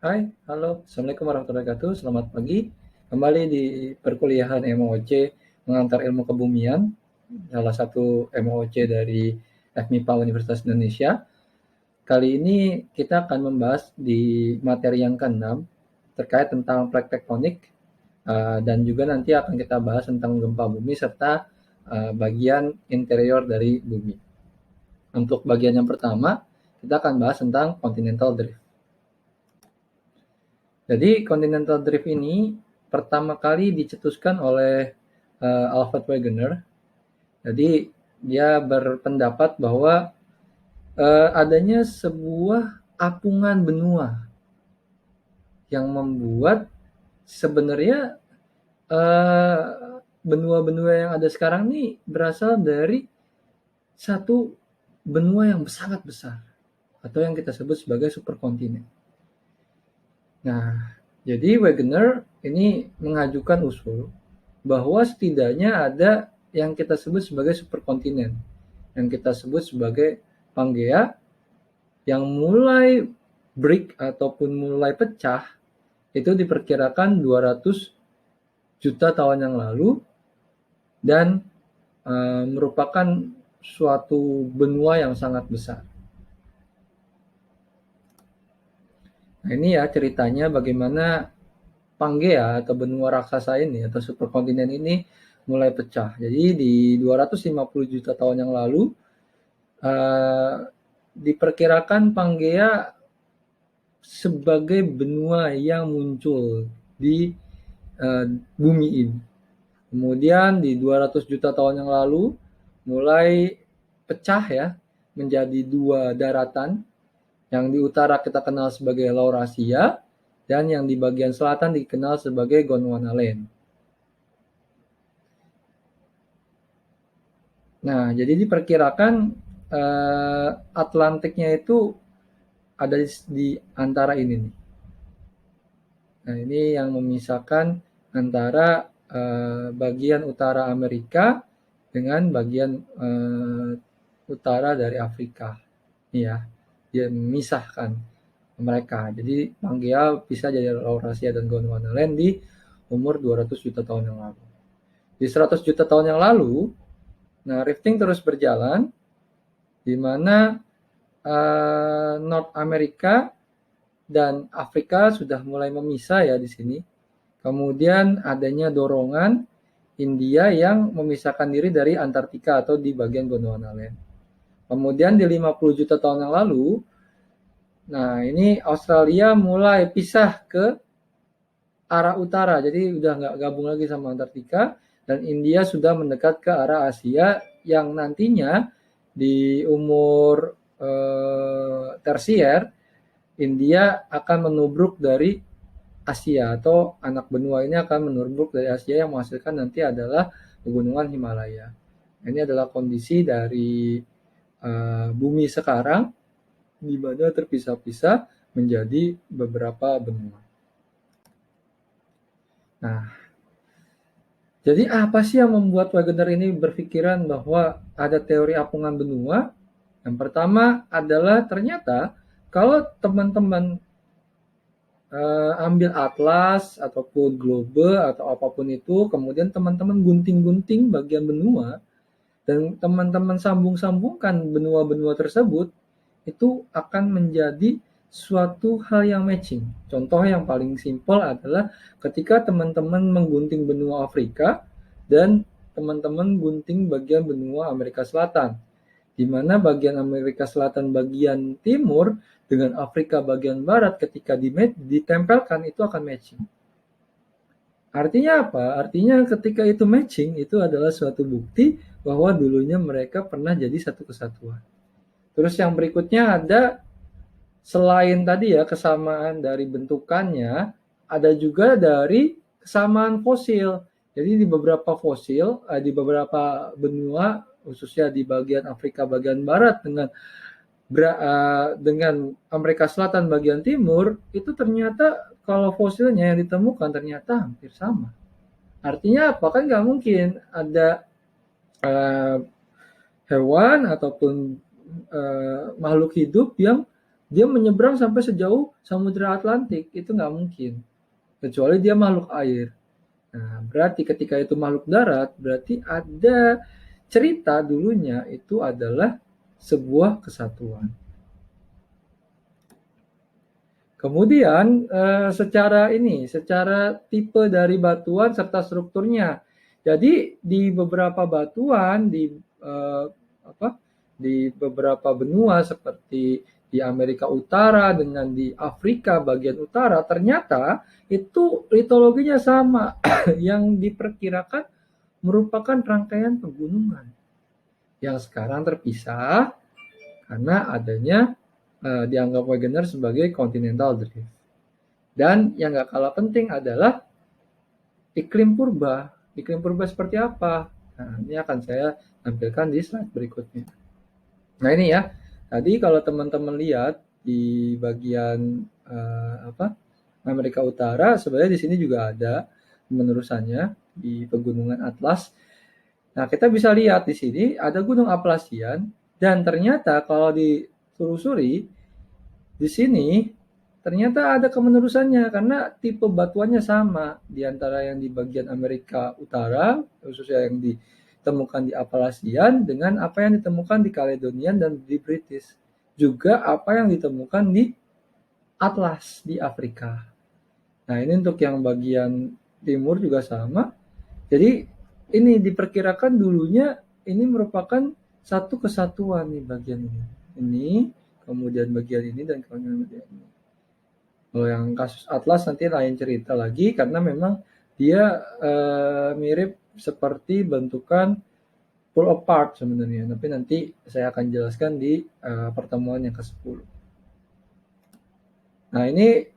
Hai, halo. Assalamualaikum warahmatullahi wabarakatuh. Selamat pagi. Kembali di perkuliahan MOOC Mengantar Ilmu Kebumian, salah satu MOOC dari FMIPA Universitas Indonesia. Kali ini kita akan membahas di materi yang keenam terkait tentang plak tektonik, dan juga nanti akan kita bahas tentang gempa bumi serta bagian interior dari bumi. Untuk bagian yang pertama, kita akan bahas tentang continental drift. Jadi continental drift ini pertama kali dicetuskan oleh Alfred Wegener. Jadi dia berpendapat bahwa adanya sebuah apungan benua yang membuat sebenarnya eh, benua-benua yang ada sekarang ini berasal dari satu benua yang sangat besar atau yang kita sebut sebagai superkontinen. Nah, jadi Wegener ini mengajukan usul bahwa setidaknya ada yang kita sebut sebagai superkontinen, yang kita sebut sebagai Pangea, yang mulai break ataupun mulai pecah itu diperkirakan 200 juta tahun yang lalu dan merupakan suatu benua yang sangat besar. Nah, ini ya ceritanya bagaimana Pangea atau benua raksasa ini atau superkontinen ini mulai pecah. Jadi di 250 juta tahun yang lalu diperkirakan Pangea sebagai benua yang muncul di bumi ini. Kemudian di 200 juta tahun yang lalu mulai pecah ya menjadi dua daratan. Yang di utara kita kenal sebagai Laurasia dan yang di bagian selatan dikenal sebagai Gondwanaland. Nah, jadi diperkirakan Atlantiknya itu ada di antara ini nih. Nah, ini yang memisahkan antara bagian utara Amerika dengan bagian utara dari Afrika. Ini ya, dia memisahkan mereka. Jadi Pangea bisa jadi Laurasia dan Gondwanaland di umur 200 juta tahun yang lalu. Di 100 juta tahun yang lalu, nah rifting terus berjalan, di mana North America dan Afrika sudah mulai memisah ya di sini. Kemudian adanya dorongan India yang memisahkan diri dari Antartika atau di bagian Gondwanaland. Kemudian di 50 juta tahun yang lalu, nah ini Australia mulai pisah ke arah utara, jadi udah nggak gabung lagi sama Antartika, dan India sudah mendekat ke arah Asia yang nantinya di umur tersier India akan menubruk dari Asia atau anak benua ini akan menubruk dari Asia yang menghasilkan nanti adalah pegunungan Himalaya. Ini adalah kondisi dari bumi sekarang di mana terpisah-pisah menjadi beberapa benua. Nah, jadi apa sih yang membuat Wegener ini berpikiran bahwa ada teori apungan benua? Yang pertama adalah ternyata kalau teman-teman ambil atlas ataupun globe atau apapun itu, kemudian teman-teman gunting-gunting bagian benua dan teman-teman sambung-sambungkan benua-benua tersebut, itu akan menjadi suatu hal yang matching. Contoh yang paling simpel adalah ketika teman-teman menggunting benua Afrika dan teman-teman gunting bagian benua Amerika Selatan, di mana bagian Amerika Selatan bagian timur dengan Afrika bagian barat ketika ditempelkan itu akan matching. Artinya apa? Artinya ketika itu matching itu adalah suatu bukti bahwa dulunya mereka pernah jadi satu kesatuan. Terus yang berikutnya ada selain tadi ya kesamaan dari bentukannya, ada juga dari kesamaan fosil. Jadi di beberapa fosil, di beberapa benua, khususnya di bagian Afrika bagian barat dengan Amerika Selatan bagian timur, itu ternyata kalau fosilnya yang ditemukan ternyata hampir sama. Artinya apa? Kan nggak mungkin ada hewan ataupun makhluk hidup yang dia menyeberang sampai sejauh Samudra Atlantik, itu nggak mungkin, kecuali dia makhluk air. Nah, berarti ketika itu makhluk darat, berarti ada cerita dulunya itu adalah sebuah kesatuan. Kemudian secara tipe dari batuan serta strukturnya. Jadi di beberapa batuan di beberapa benua seperti di Amerika Utara dengan di Afrika bagian utara, ternyata itu litologinya sama yang diperkirakan merupakan rangkaian pegunungan yang sekarang terpisah karena adanya dianggap Wegener sebagai continental drift. Dan yang gak kalah penting adalah iklim purba. Iklim purba seperti apa? Nah, ini akan saya tampilkan di slide berikutnya. Nah ini ya, tadi kalau teman-teman lihat di bagian Amerika Utara, sebenarnya di sini juga ada penerusannya di pegunungan Atlas. Nah kita bisa lihat di sini ada gunung Appalachian, dan ternyata kalau ditelusuri di sini ternyata ada kemenerusannya karena tipe batuannya sama di antara yang di bagian Amerika Utara, khususnya yang ditemukan di Appalachian dengan apa yang ditemukan di Caledonian dan di British. Juga apa yang ditemukan di Atlas di Afrika. Nah, ini untuk yang bagian timur juga sama. Jadi ini diperkirakan dulunya ini merupakan satu kesatuan nih bagian ini. Ini, kemudian bagian ini, dan kemudian bagian ini. Kalau yang kasus Atlas nanti lain cerita lagi karena memang dia mirip seperti bentukan pull apart sebenarnya. Tapi nanti saya akan jelaskan di pertemuan yang ke-10. Nah ini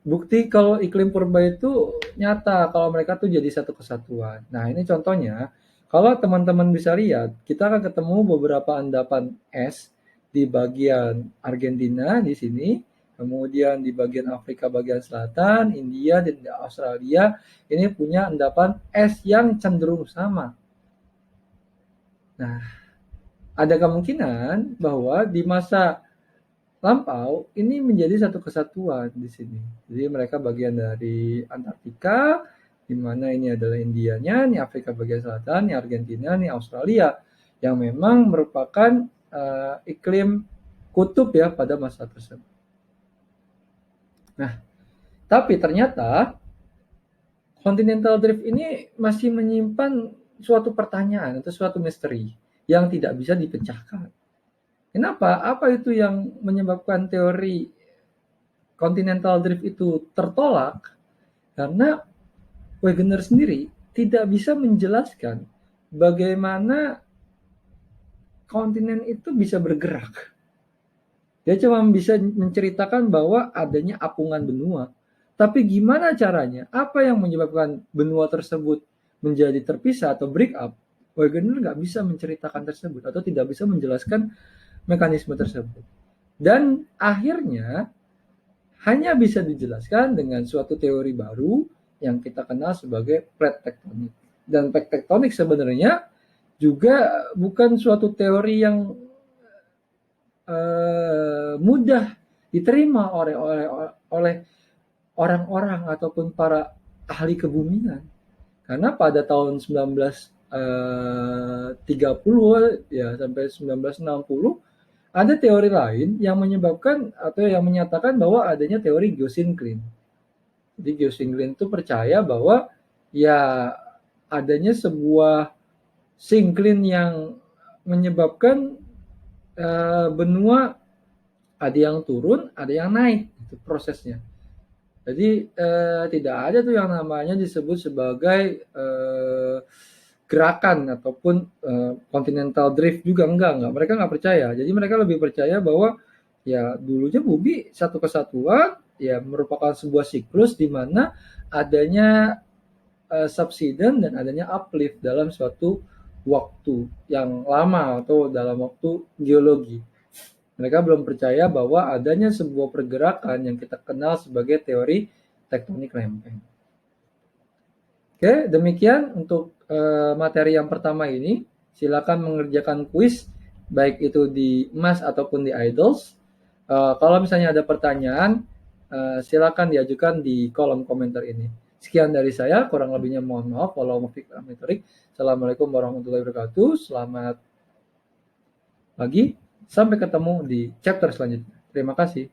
bukti kalau iklim purba itu nyata kalau mereka tuh jadi satu kesatuan. Nah ini contohnya, kalau teman-teman bisa lihat, kita akan ketemu beberapa endapan es di bagian Argentina di sini, kemudian di bagian Afrika bagian selatan, India, dan Australia, ini punya endapan es yang cenderung sama. Nah, ada kemungkinan bahwa di masa lampau ini menjadi satu kesatuan di sini. Jadi mereka bagian dari Antartika, di mana ini adalah Indianya, ini Afrika bagian selatan, ini Argentina, ini Australia, yang memang merupakan iklim kutub ya pada masa tersebut. Nah, tapi ternyata continental drift ini masih menyimpan suatu pertanyaan atau suatu misteri yang tidak bisa dipecahkan. Kenapa? Apa itu yang menyebabkan teori continental drift itu tertolak? Karena Wegener sendiri tidak bisa menjelaskan bagaimana kontinen itu bisa bergerak. Dia cuma bisa menceritakan bahwa adanya apungan benua. Tapi gimana caranya? Apa yang menyebabkan benua tersebut menjadi terpisah atau break up? Wegener nggak bisa menceritakan tersebut atau tidak bisa menjelaskan mekanisme tersebut. Dan akhirnya hanya bisa dijelaskan dengan suatu teori baru yang kita kenal sebagai plate tectonic. Dan plate tectonic sebenarnya juga bukan suatu teori yang mudah diterima oleh orang-orang ataupun para ahli kebumian. Karena pada tahun 1930 ya sampai 1960 ada teori lain yang menyebabkan atau yang menyatakan bahwa adanya teori geosyncline. Jadi geosyncline itu percaya bahwa ya adanya sebuah syncline yang menyebabkan benua ada yang turun, ada yang naik, itu prosesnya. Jadi tidak ada tuh yang namanya disebut sebagai gerakan ataupun continental drift juga enggak. Mereka nggak percaya. Jadi mereka lebih percaya bahwa ya dulunya bumi satu kesatuan, ya merupakan sebuah siklus di mana adanya subsidence dan adanya uplift dalam suatu waktu yang lama atau dalam waktu geologi. Mereka belum percaya bahwa adanya sebuah pergerakan yang kita kenal sebagai teori tektonik lempeng. Oke, demikian untuk materi yang pertama ini. Silakan mengerjakan kuis, baik itu di MAS ataupun di IDLS. Kalau misalnya ada pertanyaan, silakan diajukan di kolom komentar ini. Sekian dari saya, kurang lebihnya mohon maaf. Assalamualaikum warahmatullahi wabarakatuh. Selamat pagi, sampai ketemu di chapter selanjutnya. Terima kasih.